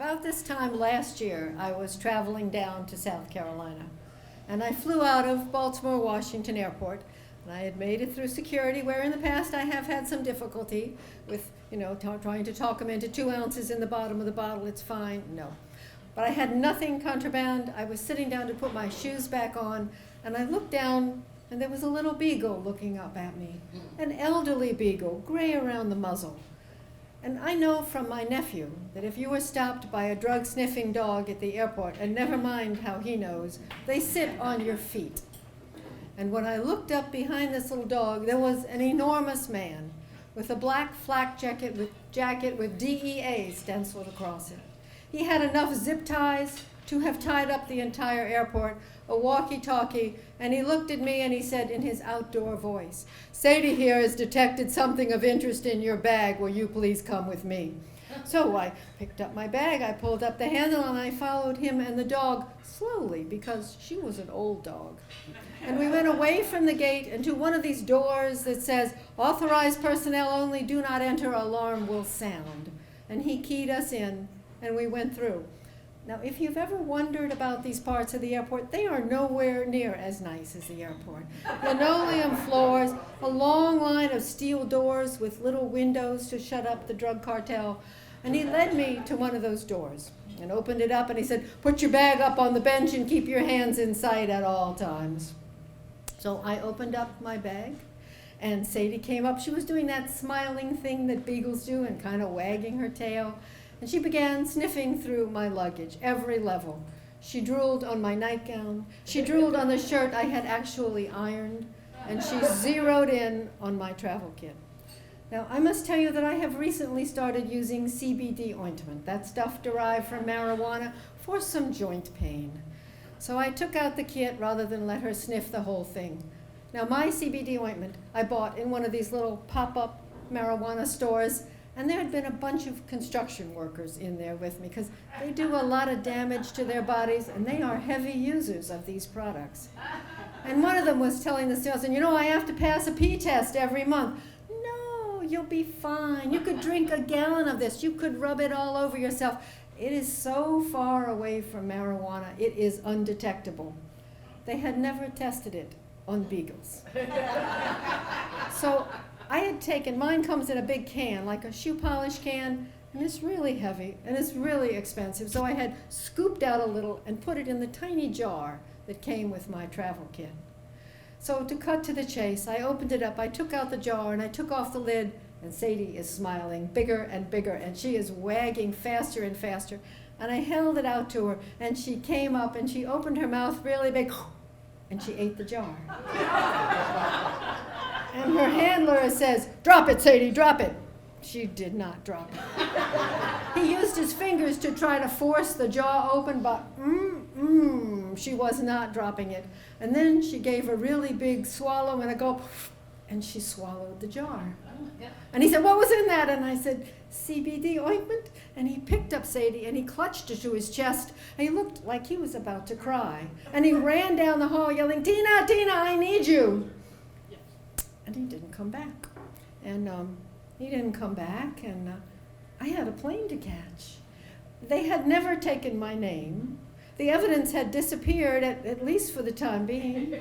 About this time last year, I was traveling down to South Carolina, and I flew out of Baltimore Washington Airport, and I had made it through security, where in the past I have had some difficulty with, trying to talk them into 2 ounces in the bottom of the bottle. It's fine. No. But I had nothing contraband. I was sitting down to put my shoes back on, and I looked down, and there was a little beagle looking up at me, an elderly beagle, gray around the muzzle. And I know from my nephew that if you were stopped by a drug-sniffing dog at the airport, and never mind how he knows, they sit on your feet. And when I looked up behind this little dog, there was an enormous man with a black flak jacket with DEA stenciled across it. He had enough zip ties to have tied up the entire airport, a walkie-talkie, and he looked at me and he said in his outdoor voice, "Sadie here has detected something of interest in your bag. Will you please come with me?" So I picked up my bag, I pulled up the handle, and I followed him and the dog slowly because she was an old dog. And we went away from the gate into one of these doors that says, "Authorized personnel only, do not enter, alarm will sound." And he keyed us in, and we went through. Now, if you've ever wondered about these parts of the airport, they are nowhere near as nice as the airport. Linoleum floors, a long line of steel doors with little windows to shut up the drug cartel. And he led me to one of those doors and opened it up, and he said, "Put your bag up on the bench and keep your hands in sight at all times." So I opened up my bag, and Sadie came up. She was doing that smiling thing that beagles do and kind of wagging her tail. And she began sniffing through my luggage, every level. She drooled on my nightgown. She drooled on the shirt I had actually ironed. And she zeroed in on my travel kit. Now, I must tell you that I have recently started using CBD ointment, that stuff derived from marijuana, for some joint pain. So I took out the kit rather than let her sniff the whole thing. Now, my CBD ointment I bought in one of these little pop-up marijuana stores, and there had been a bunch of construction workers in there with me because they do a lot of damage to their bodies, and they are heavy users of these products. And one of them was telling the salesman, "I have to pass a pee test every month." "No, you'll be fine. You could drink a gallon of this. You could rub it all over yourself. It is so far away from marijuana, it is undetectable." They had never tested it on beagles. So I had taken, mine comes in a big can, like a shoe polish can, and it's really heavy, and it's really expensive. So I had scooped out a little and put it in the tiny jar that came with my travel kit. So to cut to the chase, I opened it up, I took out the jar, and I took off the lid, and Sadie is smiling bigger and bigger, and she is wagging faster and faster. And I held it out to her, and she came up, and she opened her mouth really big, and she ate the jar. And her handler says, "Drop it, Sadie, drop it." She did not drop it. He used his fingers to try to force the jaw open, but she was not dropping it. And then she gave a really big swallow and a gulp, and she swallowed the jar. And he said, "What was in that?" And I said, "CBD ointment." And he picked up Sadie and he clutched her to his chest, and he looked like he was about to cry. And he ran down the hall yelling, "Tina, Tina, I need you." And he didn't come back. And I had a plane to catch. They had never taken my name. The evidence had disappeared, at least for the time being.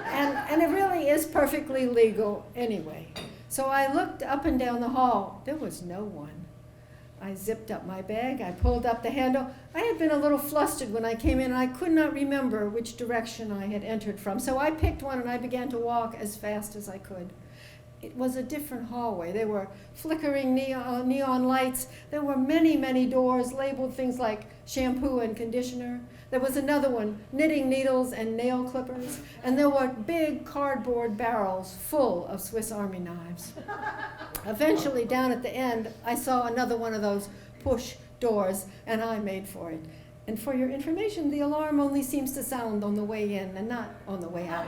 And it really is perfectly legal anyway. So I looked up and down the hall. There was no one. I zipped up my bag. I pulled up the handle. I had been a little flustered when I came in, and I could not remember which direction I had entered from. So I picked one, and I began to walk as fast as I could. It was a different hallway. There were flickering neon lights. There were many, many doors labeled things like shampoo and conditioner. There was another one, knitting needles and nail clippers. And there were big cardboard barrels full of Swiss Army knives. Eventually, down at the end, I saw another one of those push doors, and I made for it. And for your information, the alarm only seems to sound on the way in and not on the way out.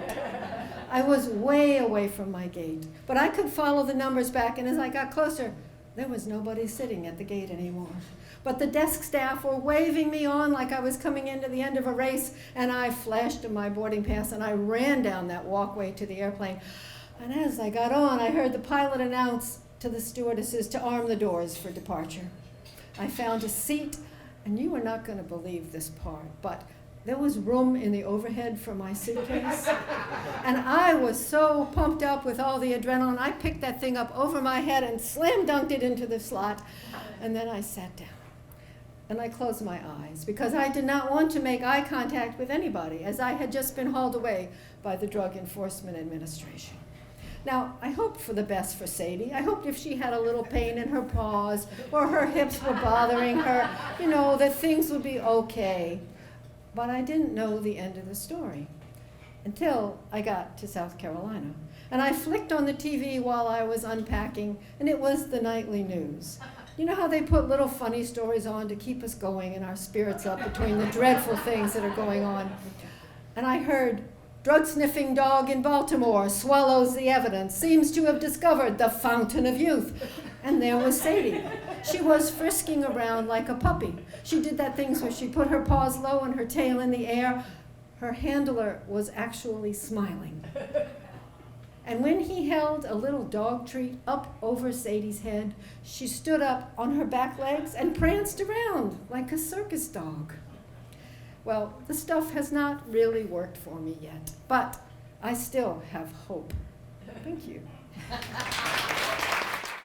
I was way away from my gate, but I could follow the numbers back, and as I got closer, there was nobody sitting at the gate anymore. But the desk staff were waving me on like I was coming into the end of a race, and I flashed my boarding pass, and I ran down that walkway to the airplane. And as I got on, I heard the pilot announce to the stewardesses to arm the doors for departure. I found a seat, And you are not going to believe this part, but there was room in the overhead for my suitcase. And I was so pumped up with all the adrenaline, I picked that thing up over my head and slam dunked it into the slot. And then I sat down. And I closed my eyes because I did not want to make eye contact with anybody, as I had just been hauled away by the Drug Enforcement Administration. Now, I hoped for the best for Sadie. I hoped if she had a little pain in her paws or her hips were bothering her, that things would be okay. But I didn't know the end of the story until I got to South Carolina. And I flicked on the TV while I was unpacking, and it was the nightly news. You know how they put little funny stories on to keep us going and our spirits up between the dreadful things that are going on? And I heard, Drug Sniffing Dog in Baltimore swallows the evidence, seems to have discovered the fountain of youth. And there was Sadie. She was frisking around like a puppy. She did that thing where she put her paws low and her tail in the air. Her handler was actually smiling. And when he held a little dog treat up over Sadie's head, she stood up on her back legs and pranced around like a circus dog. Well, the stuff has not really worked for me yet, but I still have hope. Thank you.